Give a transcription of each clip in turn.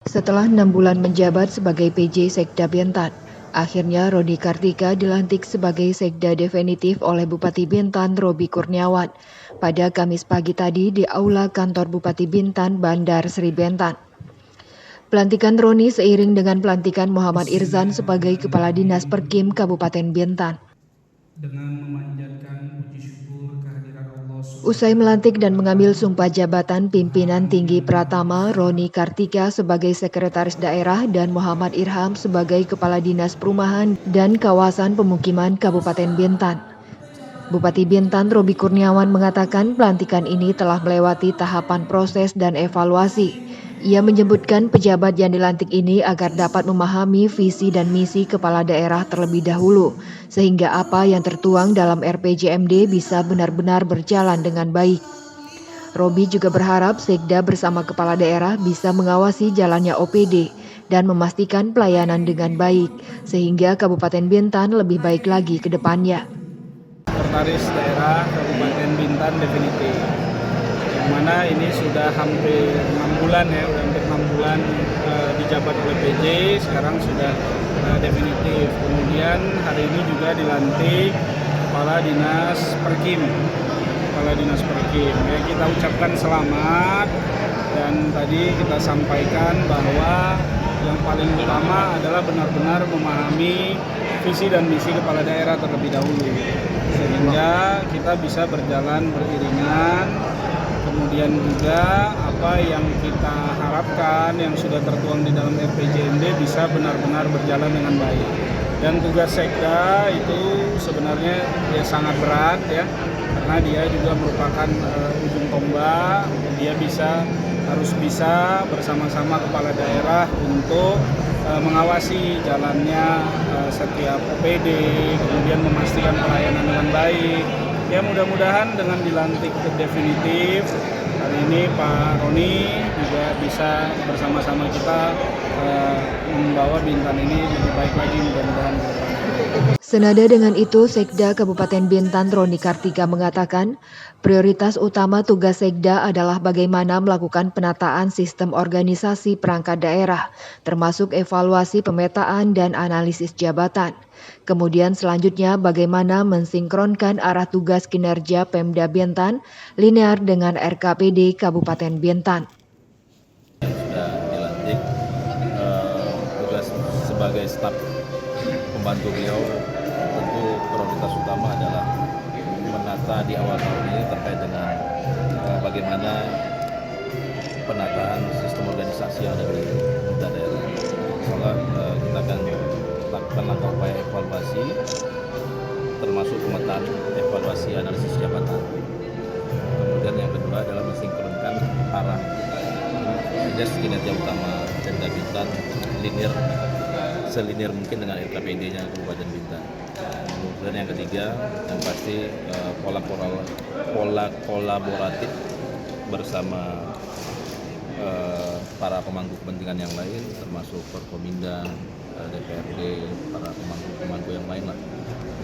Setelah 6 bulan menjabat sebagai PJ Sekda Bintan, akhirnya Roni Kartika dilantik sebagai Sekda definitif oleh Bupati Bintan Robi Kurniawan pada Kamis pagi tadi di Aula Kantor Bupati Bintan Bandar Sri Bintan. Pelantikan Roni seiring dengan pelantikan Muhammad Irzan sebagai Kepala Dinas Perkim Kabupaten Bintan. Dengan memanjatkan puji syukur kehadiran Allah Usai melantik dan mengambil sumpah jabatan pimpinan tinggi Pratama, Roni Kartika sebagai Sekretaris Daerah dan Muhammad Irham sebagai Kepala Dinas Perumahan dan Kawasan Pemukiman Kabupaten Bintan. Bupati Bintan Robi Kurniawan mengatakan pelantikan ini telah melewati tahapan proses dan evaluasi. Ia menyebutkan pejabat yang dilantik ini agar dapat memahami visi dan misi kepala daerah terlebih dahulu, sehingga apa yang tertuang dalam RPJMD bisa benar-benar berjalan dengan baik. Robi juga berharap Sekda bersama kepala daerah bisa mengawasi jalannya OPD dan memastikan pelayanan dengan baik, sehingga Kabupaten Bintan lebih baik lagi ke depannya. Sekretaris Daerah Kabupaten Bintan definitif, yang mana ini sudah hampir 6 bulan ya, dijabat oleh PJ, sekarang sudah definitif. Kemudian hari ini juga dilantik Kepala Dinas Perkim. Ya, kita ucapkan selamat, dan tadi kita sampaikan bahwa yang paling utama adalah benar-benar memahami visi dan misi kepala daerah terlebih dahulu, sehingga kita bisa berjalan beriringan. Kemudian juga apa yang kita harapkan yang sudah tertuang di dalam RPJMD bisa benar-benar berjalan dengan baik. Dan tugas Sekda itu sebenarnya ya sangat berat ya, karena dia juga merupakan ujung tombak. Dia harus bisa bersama-sama kepala daerah untuk mengawasi jalannya setiap OPD, kemudian memastikan pelayanan dengan baik. Ya, mudah-mudahan dengan dilantik definitif hari ini Pak Roni juga bisa bersama-sama kita membawa Bintan ini lebih baik lagi, mudah-mudahan ke depan. Senada dengan itu, Sekda Kabupaten Bintan Roni Kartika mengatakan, prioritas utama tugas Sekda adalah bagaimana melakukan penataan sistem organisasi perangkat daerah, termasuk evaluasi pemetaan dan analisis jabatan. Kemudian selanjutnya bagaimana mensinkronkan arah tugas kinerja Pemda Bintan linear dengan RKPD Kabupaten Bintan. Sudah dilantik tugas sebagai staf pembantu beliau, tentu prioritas utama adalah menata di awal tahun ini terkait dengan bagaimana penataan sistem organisasi yang ada di daerah. Soalnya kita akan lakukan langkah upaya evaluasi, termasuk pemetaan evaluasi analisis jabatan. Kemudian yang kedua adalah mensinkronkan arah kinerja utama Pemda Bintan selinier mungkin dengan RKPD-nya Kabupaten Bintan. Kemudian yang ketiga, yang pasti pola kolaboratif bersama para pemangku kepentingan yang lain, termasuk Forkominda, DPRD, para pemangku yang lain lah.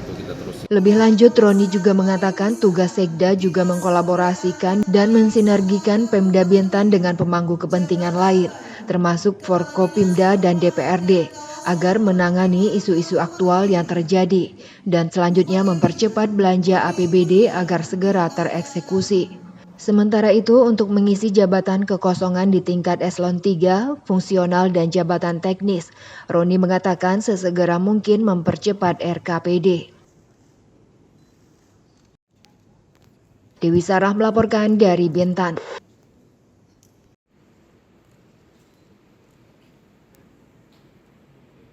Untuk kita terus. Lebih lanjut, Roni juga mengatakan tugas Sekda juga mengkolaborasikan dan mensinergikan Pemda Bintan dengan pemangku kepentingan lain, termasuk Forkopimda dan DPRD, agar menangani isu-isu aktual yang terjadi, dan selanjutnya mempercepat belanja APBD agar segera tereksekusi. Sementara itu, untuk mengisi jabatan kekosongan di tingkat eselon 3, fungsional dan jabatan teknis, Roni mengatakan sesegera mungkin mempercepat RKPD. Dewi Sarah melaporkan dari Bintan.